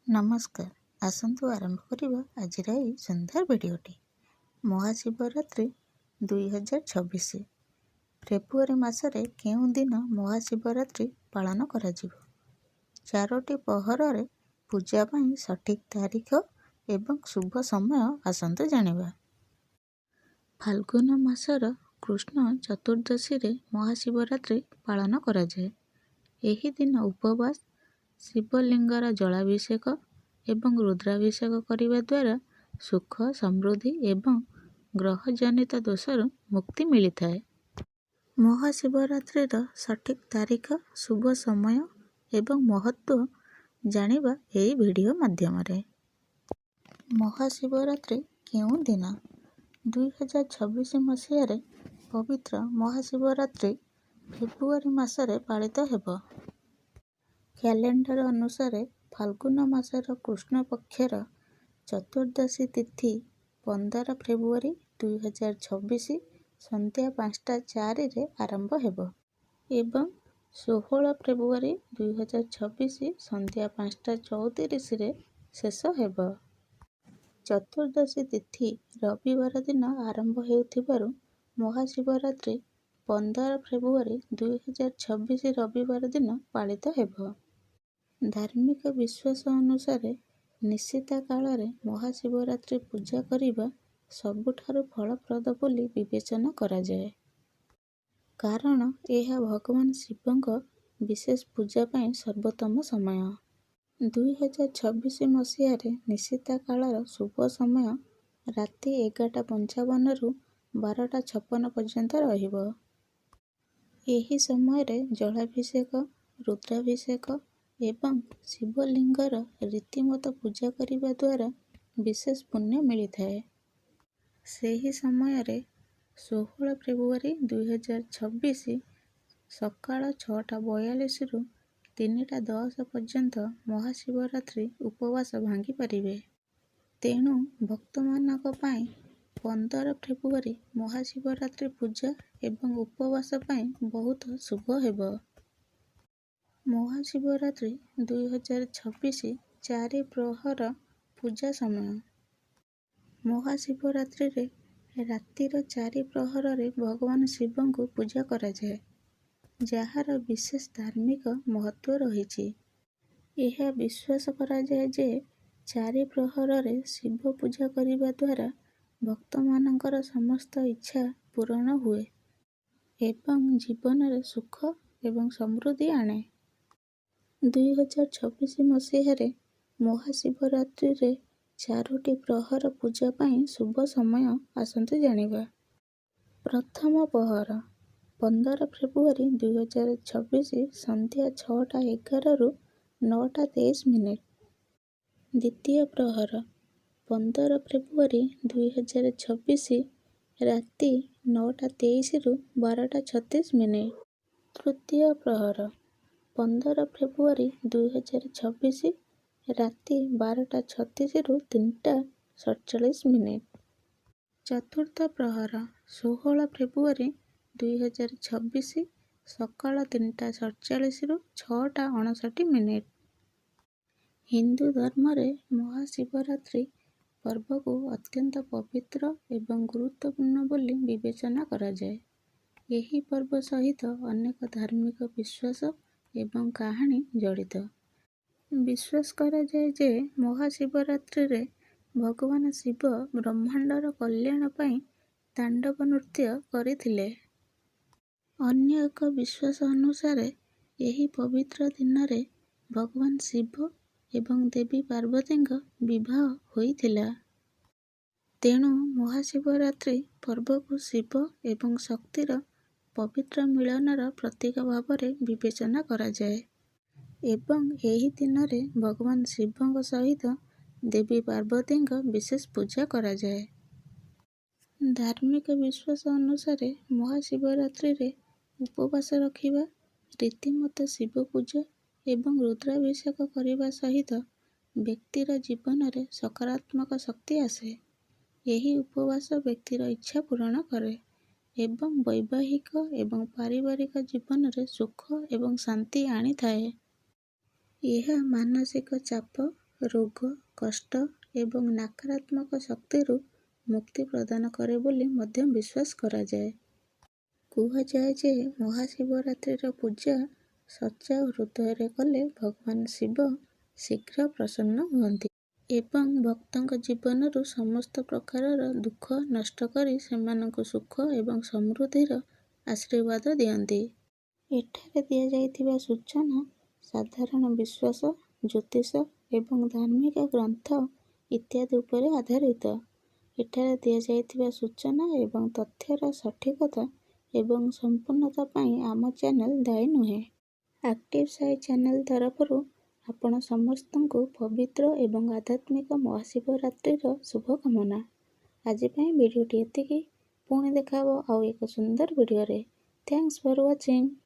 ନମସ୍କାର। ଆସନ୍ତୁ ଆରମ୍ଭ କରିବା ଆଜିର ଏହି ସୁନ୍ଦର ଭିଡ଼ିଓଟି। ମହାଶିବରାତ୍ରି 2026। ଫେବୃଆରୀ ମାସରେ କେଉଁ ଦିନ ମହାଶିବରାତ୍ରି ପାଳନ କରାଯିବ? 4ଟି ପ୍ରହରରେ ପୂଜା ପାଇଁ ସଠିକ୍ ତାରିଖ ଏବଂ ଶୁଭ ସମୟ ଆସନ୍ତୁ ଜାଣିବା। ଫାଲ୍ଗୁନ ମାସର କୃଷ୍ଣ ଚତୁର୍ଦ୍ଦଶୀରେ ମହାଶିବରାତ୍ରି ପାଳନ କରାଯାଏ। ଏହି ଦିନ ଉପବାସ, ଶିବଲିଙ୍ଗର ଜଳାଭିଷେକ ଏବଂ ରୁଦ୍ରାଭିଷେକ କରିବା ଦ୍ୱାରା ସୁଖ, ସମୃଦ୍ଧି ଏବଂ ଗ୍ରହଜନିତ ଦୋଷରୁ ମୁକ୍ତି ମିଳିଥାଏ। ମହାଶିବରାତ୍ରିର ସଠିକ୍ ତାରିଖ, ଶୁଭ ସମୟ ଏବଂ ମହତ୍ତ୍ୱ ଜାଣିବା ଏହି ଭିଡ଼ିଓ ମାଧ୍ୟମରେ। ମହାଶିବରାତ୍ରି କେଉଁ ଦିନ? 2026 ମସିହାରେ ପବିତ୍ର ମହାଶିବରାତ୍ରି ଫେବୃଆରୀ ମାସରେ ପାଳିତ ହେବ। କ୍ୟାଲେଣ୍ଡର ଅନୁସାରେ ଫାଲ୍ଗୁନ ମାସର କୃଷ୍ଣ ପକ୍ଷର ଚତୁର୍ଦ୍ଦଶୀ ତିଥି 15 ଫେବୃଆରୀ 2026 ସନ୍ଧ୍ୟା 5:04ରେ ଆରମ୍ଭ ହେବ ଏବଂ 16 ଫେବୃଆରୀ 2026 ସନ୍ଧ୍ୟା 5:34ରେ ଶେଷ ହେବ। ଚତୁର୍ଦ୍ଦଶୀ ତିଥି ରବିବାର ଦିନ ଆରମ୍ଭ ହେଉଥିବାରୁ ମହାଶିବରାତ୍ରି 15 ଫେବୃଆରୀ 2026 ରବିବାର ଦିନ ପାଳିତ ହେବ। ଧାର୍ମିକ ବିଶ୍ୱାସ ଅନୁସାରେ ନିଶିତା କାଳରେ ମହାଶିବରାତ୍ରି ପୂଜା କରିବା ସବୁଠାରୁ ଫଳପ୍ରଦ ବୋଲି ବିବେଚନା କରାଯାଏ। କାରଣ ଏହା ଭଗବାନ ଶିବଙ୍କ ବିଶେଷ ପୂଜା ପାଇଁ ସର୍ବୋତ୍ତମ ସମୟ। 2026 ମସିହାରେ ନିଶିତା କାଳର ଶୁଭ ସମୟ ରାତି 11:55ରୁ 12:56 ପର୍ଯ୍ୟନ୍ତ ରହିବ। ଏହି ସମୟରେ ଜଳାଭିଷେକ, ରୁଦ୍ରାଭିଷେକ ଏବଂ ଶିବଲିଙ୍ଗର ରୀତିମତ ପୂଜା କରିବା ଦ୍ୱାରା ବିଶେଷ ପୁଣ୍ୟ ମିଳିଥାଏ। ସେହି ସମୟରେ 16 ଫେବୃଆରୀ 2026 ସକାଳ 6:42ରୁ 3:10 ପର୍ଯ୍ୟନ୍ତ ମହାଶିବରାତ୍ରି ଉପବାସ ଭାଙ୍ଗି ପାରିବେ। ତେଣୁ ଭକ୍ତମାନଙ୍କ ପାଇଁ 15 ଫେବୃଆରୀ ମହାଶିବରାତ୍ରି ପୂଜା ଏବଂ ଉପବାସ ପାଇଁ ବହୁତ ଶୁଭ ହେବ। ମହାଶିବରାତ୍ରି 2026 ଚାରି ପ୍ରହର ପୂଜା ସମୟ। ମହାଶିବରାତ୍ରିରେ ରାତିର 4 ପ୍ରହରରେ ଭଗବାନ ଶିବଙ୍କୁ ପୂଜା କରାଯାଏ, ଯାହାର ବିଶେଷ ଧାର୍ମିକ ମହତ୍ତ୍ୱ ରହିଛି। ଏହା ବିଶ୍ୱାସ କରାଯାଏ ଯେ 4 ପ୍ରହରରେ ଶିବ ପୂଜା କରିବା ଦ୍ୱାରା ଭକ୍ତମାନଙ୍କର ସମସ୍ତ ଇଚ୍ଛା ପୂରଣ ହୁଏ ଏବଂ ଜୀବନରେ ସୁଖ ଏବଂ ସମୃଦ୍ଧି ଆଣେ। 2026 ମସିହାରେ ମହାଶିବରାତ୍ରିରେ 4ଟି ପ୍ରହର ପୂଜା ପାଇଁ ଶୁଭ ସମୟ ଆସନ୍ତୁ ଜାଣିବା। ପ୍ରଥମ ପ୍ରହର 15 ଫେବୃଆରୀ 2026 ସନ୍ଧ୍ୟା 6:11ରୁ 9:23। ଦ୍ୱିତୀୟ ପ୍ରହର 15 ଫେବୃଆରୀ 2026 ରାତି 9:23ରୁ 12:36। ତୃତୀୟ ପ୍ରହର 15 ଫେବୃଆରୀ 2026 ରାତି 12:36ରୁ 3:47। ଚତୁର୍ଥ ପ୍ରହର 16 ଫେବୃଆରୀ 2026 ସକାଳ 3:47ରୁ 6:59। ହିନ୍ଦୁ ଧର୍ମରେ ମହାଶିବରାତ୍ରି ପର୍ବକୁ ଅତ୍ୟନ୍ତ ପବିତ୍ର ଏବଂ ଗୁରୁତ୍ୱପୂର୍ଣ୍ଣ ବୋଲି ବିବେଚନା କରାଯାଏ। ଏହି ପର୍ବ ସହିତ ଅନେକ ଧାର୍ମିକ ବିଶ୍ୱାସ ଏବଂ କାହାଣୀ ଜଡ଼ିତ। ବିଶ୍ୱାସ କରାଯାଏ ଯେ ମହାଶିବରାତ୍ରିରେ ଭଗବାନ ଶିବ ବ୍ରହ୍ମାଣ୍ଡର କଲ୍ୟାଣ ପାଇଁ ତାଣ୍ଡବ ନୃତ୍ୟ କରିଥିଲେ। ଅନ୍ୟ ଏକ ବିଶ୍ୱାସ ଅନୁସାରେ ଏହି ପବିତ୍ର ଦିନରେ ଭଗବାନ ଶିବ ଏବଂ ଦେବୀ ପାର୍ବତୀଙ୍କ ବିବାହ ହୋଇଥିଲା। ତେଣୁ ମହାଶିବରାତ୍ରି ପର୍ବକୁ ଶିବ ଏବଂ ଶକ୍ତିର ପବିତ୍ର ମିଳନର ପ୍ରତୀକ ଭାବରେ ବିବେଚନା କରାଯାଏ ଏବଂ ଏହି ଦିନରେ ଭଗବାନ ଶିବଙ୍କ ସହିତ ଦେବୀ ପାର୍ବତୀଙ୍କ ବିଶେଷ ପୂଜା କରାଯାଏ। ଧାର୍ମିକ ବିଶ୍ୱାସ ଅନୁସାରେ ମହାଶିବରାତ୍ରିରେ ଉପବାସ ରଖିବା, ରୀତିମତ ଶିବ ପୂଜା ଏବଂ ରୁଦ୍ରାଭିଷେକ କରିବା ସହିତ ବ୍ୟକ୍ତିର ଜୀବନରେ ସକାରାତ୍ମକ ଶକ୍ତି ଆସେ। ଏହି ଉପବାସ ବ୍ୟକ୍ତିର ଇଚ୍ଛା ପୂରଣ କରେ ଏବଂ ବୈବାହିକ ଏବଂ ପାରିବାରିକ ଜୀବନରେ ସୁଖ ଏବଂ ଶାନ୍ତି ଆଣିଥାଏ। ଏହା ମାନସିକ ଚାପ, ରୋଗ, କଷ୍ଟ ଏବଂ ନକାରାତ୍ମକ ଶକ୍ତିରୁ ମୁକ୍ତି ପ୍ରଦାନ କରେ ବୋଲି ମଧ୍ୟ ବିଶ୍ୱାସ କରାଯାଏ। କୁହାଯାଏ ଯେ ମହାଶିବରାତ୍ରିର ପୂଜା ସଚ୍ଚା ହୃଦୟରେ କଲେ ଭଗବାନ ଶିବ ଶୀଘ୍ର ପ୍ରସନ୍ନ ହୁଅନ୍ତି ଏବଂ ଭକ୍ତଙ୍କ ଜୀବନରୁ ସମସ୍ତ ପ୍ରକାରର ଦୁଃଖ ନଷ୍ଟ କରି ସେମାନଙ୍କୁ ସୁଖ ଏବଂ ସମୃଦ୍ଧିର ଆଶୀର୍ବାଦ ଦିଅନ୍ତି। ଏଠାରେ ଦିଆଯାଇଥିବା ସୂଚନା ସାଧାରଣ ବିଶ୍ୱାସ, ଜ୍ୟୋତିଷ ଏବଂ ଧାର୍ମିକ ଗ୍ରନ୍ଥ ଇତ୍ୟାଦି ଉପରେ ଆଧାରିତ। ଏଠାରେ ଦିଆଯାଇଥିବା ସୂଚନା ଏବଂ ତଥ୍ୟର ସଠିକତା ଏବଂ ସମ୍ପୂର୍ଣ୍ଣତା ପାଇଁ ଆମ ଚ୍ୟାନେଲ ଦାୟୀ ନୁହେଁ। ଆକ୍ଟିଭ ସାଇ ଚ୍ୟାନେଲ ତରଫରୁ ଆପଣ ସମସ୍ତଙ୍କୁ ପବିତ୍ର ଏବଂ ଆଧ୍ୟାତ୍ମିକ ମହାଶିବରାତ୍ରିର ଶୁଭକାମନା। ଆଜି ପାଇଁ ଭିଡ଼ିଓଟି ଏତିକି। ପୁଣି ଦେଖା ହେବ ଆଉ ଏକ ସୁନ୍ଦର ଭିଡ଼ିଓରେ। ଥ୍ୟାଙ୍କ୍ସ ଫର ୱାଚିଂ।